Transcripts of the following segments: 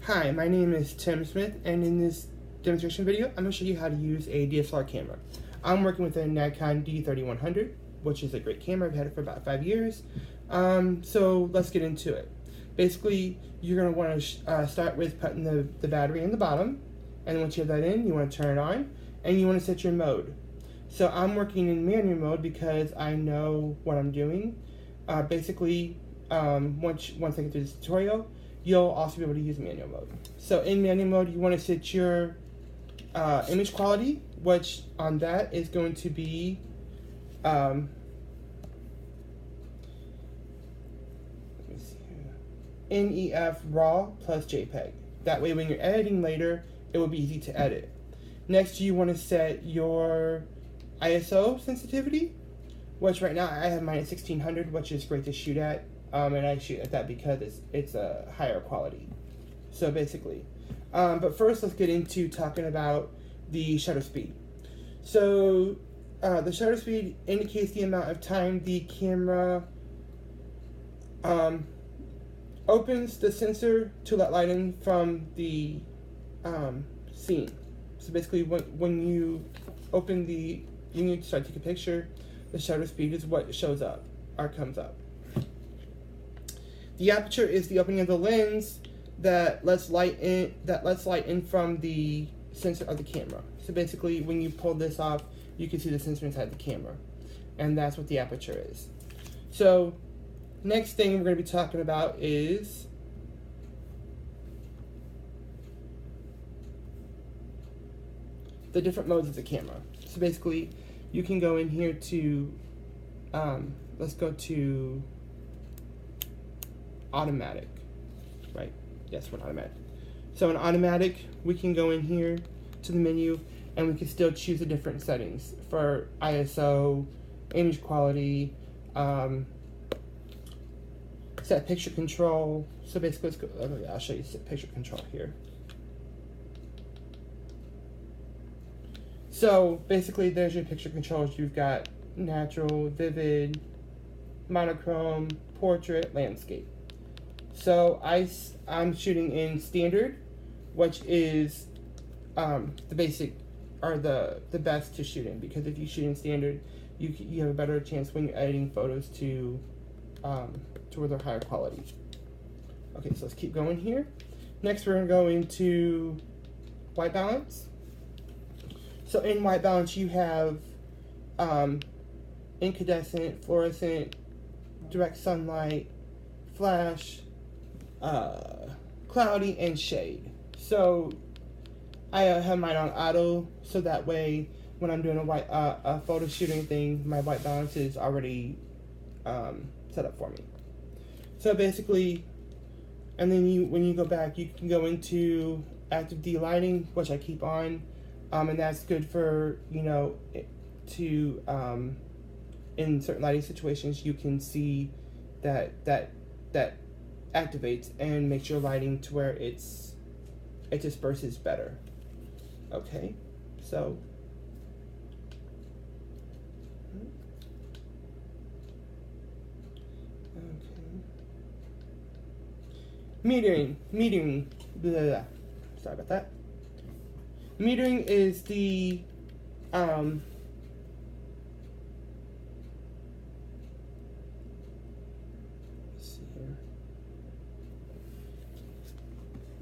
Hi, my name is Tim Smith, and in this demonstration video, I'm going to show you how to use a DSLR camera. I'm working with a Nikon D3100, which is a great camera. I've had it for about 5 years. So let's get into it. Basically, you're going to want to start with putting the battery in the bottom, and once you have that in, you want to turn it on, and you want to set your mode. So I'm working in manual mode because I know what I'm doing. Basically, once I get through this tutorial, you'll also be able to use manual mode. So in manual mode, you want to set your image quality, which on that is going to be let me see here, NEF RAW plus JPEG. That way when you're editing later, it will be easy to edit. Next, you want to set your ISO sensitivity, which right now I have mine at 1600, which is great to shoot at. And I shoot at that because it's a higher quality. So basically, but first let's get into talking about the shutter speed. So the shutter speed indicates the amount of time the camera opens the sensor to let light in from the scene. So basically, when you open you need to start to take a picture, the shutter speed is what shows up or comes up. The aperture is the opening of the lens that lets light in from the sensor of the camera. So basically, when you pull this off, you can see the sensor inside the camera, and that's what the aperture is. So next thing we're going to be talking about is the different modes of the camera. So basically, you can go in here to let's go to automatic, right? Yes, we're automatic. So in automatic, we can go in here to the menu, and we can still choose the different settings for ISO, image quality, set picture control. So basically, let's go, I'll show you set picture control here. So basically, there's your picture controls. You've got natural, vivid, monochrome, portrait, landscape. So I'm shooting in standard, which is the basic or the best to shoot in, because if you shoot in standard, you have a better chance when you're editing photos to where they're higher quality. Okay, so let's keep going here. Next, we're gonna go into white balance. So in white balance, you have incandescent, fluorescent, direct sunlight, flash, cloudy, and shade. So I have mine on auto, so that way when I'm doing a photo shooting thing, my white balance is already set up for me. So basically, and then when you go back, you can go into active delighting, which I keep on, and that's good for, you know, to in certain lighting situations, you can see that activates and makes your lighting to where it disperses better. Okay, so metering, blah, blah, blah. Sorry about that. Metering is the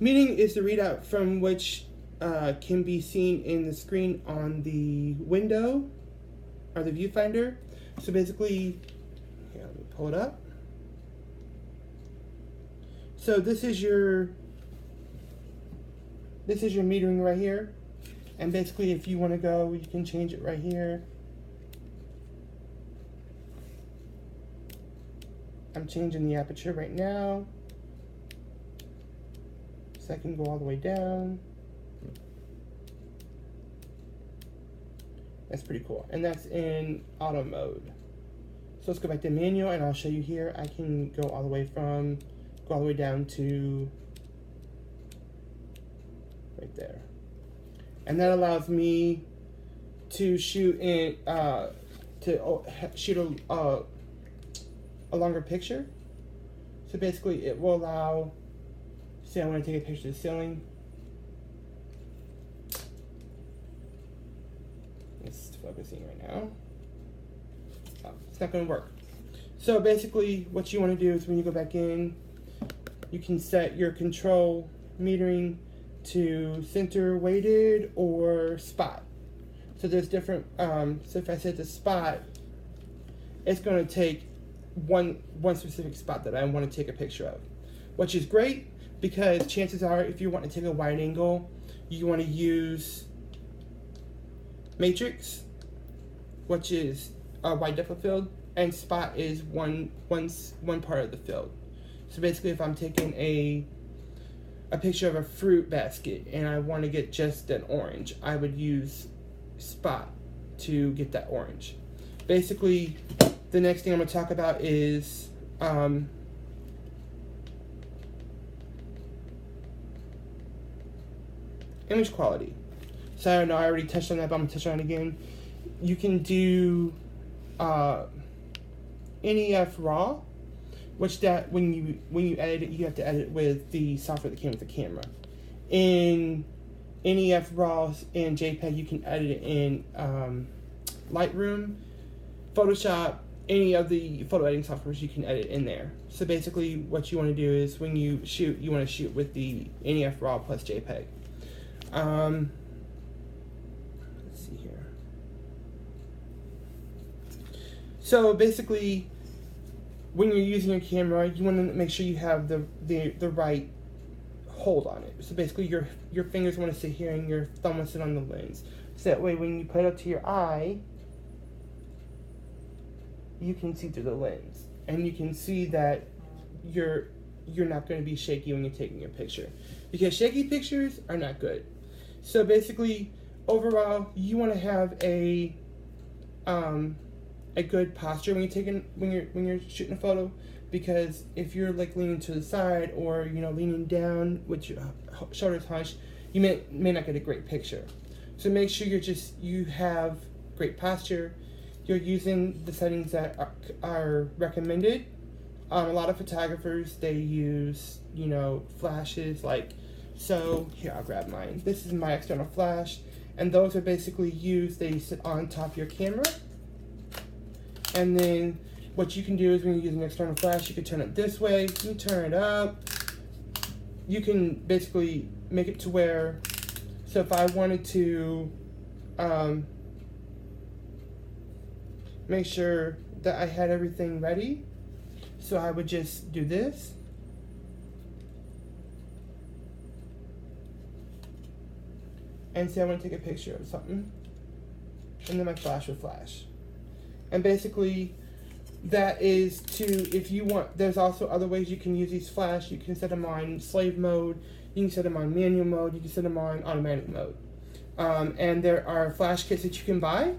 metering is the readout from which can be seen in the screen on the window or the viewfinder. So basically, here, let me pull it up. So this is your metering right here, and basically, if you want to go, you can change it right here. I'm changing the aperture right now, so I can go all the way down. That's pretty cool, and that's in auto mode. So let's go back to manual, and I'll show you here. I can go all the way down to right there, and that allows me to shoot in shoot a longer picture. So basically, it will allow Say I want to take a picture of the ceiling. It's focusing right now. Oh, it's not going to work. So basically what you want to do is when you go back in, you can set your control metering to center weighted or spot. So there's different, so if I set the spot, it's going to take one specific spot that I want to take a picture of, which is great because chances are if you want to take a wide angle, you want to use matrix, which is a wide depth of field, and spot is one part of the field. So basically if I'm taking a picture of a fruit basket and I want to get just an orange, I would use spot to get that orange. Basically, the next thing I'm going to talk about is image quality. So I don't know, I already touched on that, but I'm going to touch on it again. You can do NEF RAW, which that when you edit it, you have to edit with the software that came with the camera. In NEF RAW and JPEG, you can edit it in Lightroom, Photoshop, any of the photo editing softwares you can edit in there. So basically what you want to do is when you shoot, you want to shoot with the NEF RAW plus JPEG. Let's see here. So basically, when you're using your camera, you want to make sure you have the right hold on it. So basically, your fingers want to sit here and your thumb want to sit on the lens. So that way, when you put it up to your eye, you can see through the lens, and you can see that you're not going to be shaky when you're taking your picture, because shaky pictures are not good. So basically, overall, you want to have a good posture when you're shooting a photo, because if you're like leaning to the side or leaning down with your shoulders hunched, you may not get a great picture. So make sure you have great posture. You're using the settings that are recommended. A lot of photographers, they use flashes so here, I'll grab mine. This is my external flash, and those are basically used. They sit on top of your camera. And then what you can do is when you're using an external flash, you can turn it this way, you turn it up. You can basically make it to where, so if I wanted to make sure that I had everything ready, so I would just do this. And say I want to take a picture of something, and then my flash would flash. And basically, that is if you want, there's also other ways you can use these flash. You can set them on slave mode, you can set them on manual mode, you can set them on automatic mode. And there are flash kits that you can buy,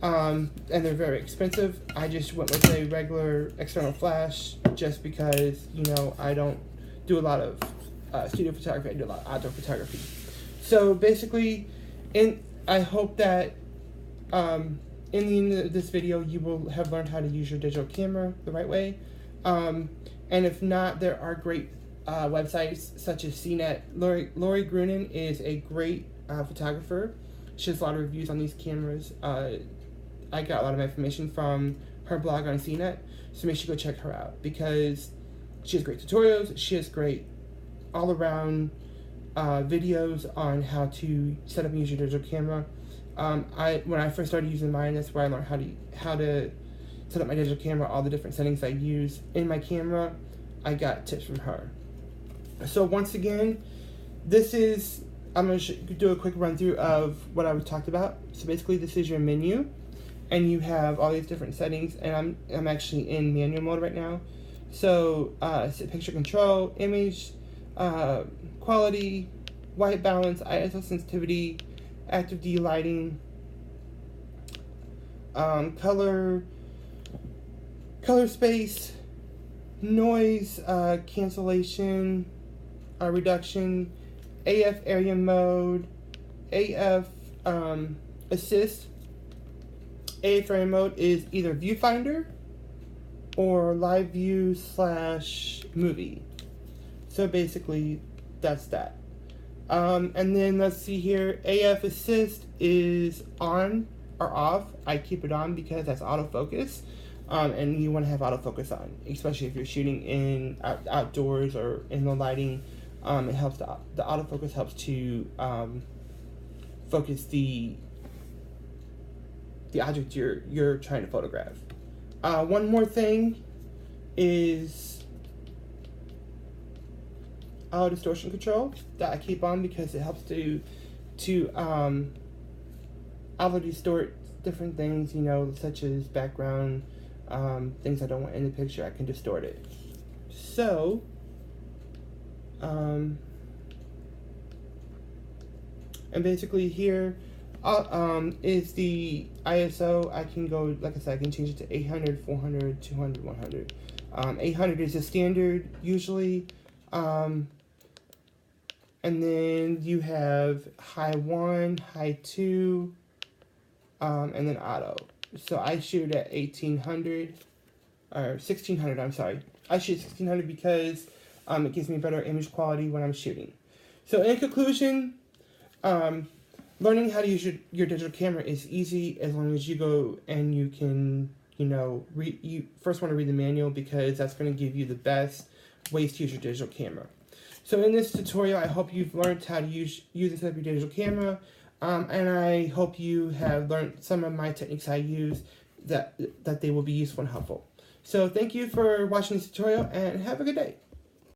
and they're very expensive. I just went with a regular external flash just because, I don't do a lot of studio photography, I do a lot of outdoor photography. So basically, I hope that in the end of this video, you will have learned how to use your digital camera the right way. And if not, there are great websites such as CNET. Lori Grunin is a great photographer. She has a lot of reviews on these cameras. I got a lot of information from her blog on CNET, so make sure you go check her out because she has great tutorials. She has great all-around videos on how to set up and use your digital camera. When I first started using mine, that's where I learned how to set up my digital camera, all the different settings I use in my camera. I got tips from her. So once again, I'm going to do a quick run through of what I talked about. So basically, this is your menu, and you have all these different settings, and I'm actually in manual mode right now. So picture control, image quality, white balance, ISO sensitivity, active de-lighting, color space, noise cancellation, reduction, AF area mode, AF assist. AF area mode is either viewfinder or live view / movie. So basically, that's that. And then let's see here, AF assist is on or off. I keep it on because that's autofocus. And you want to have autofocus on, especially if you're shooting in outdoors or in the lighting. It helps, the autofocus helps to focus the object you're trying to photograph. One more thing is auto distortion control that I keep on because it helps to auto distort different things, you know, such as background, things I don't want in the picture. I can distort it. So and basically here is the ISO. I can go, like I said, I can change it to 800, 400, 200, 100. 800 is the standard usually. And then you have high 1, high 2, and then auto. So I shoot at 1800, or 1600, I'm sorry. I shoot 1600 because it gives me better image quality when I'm shooting. So in conclusion, learning how to use your digital camera is easy as long as you go and you can, you know, you first want to read the manual because that's going to give you the best ways to use your digital camera. So in this tutorial, I hope you've learned how to use and set up your digital camera, and I hope you have learned some of my techniques I use that they will be useful and helpful. So thank you for watching this tutorial, and have a good day.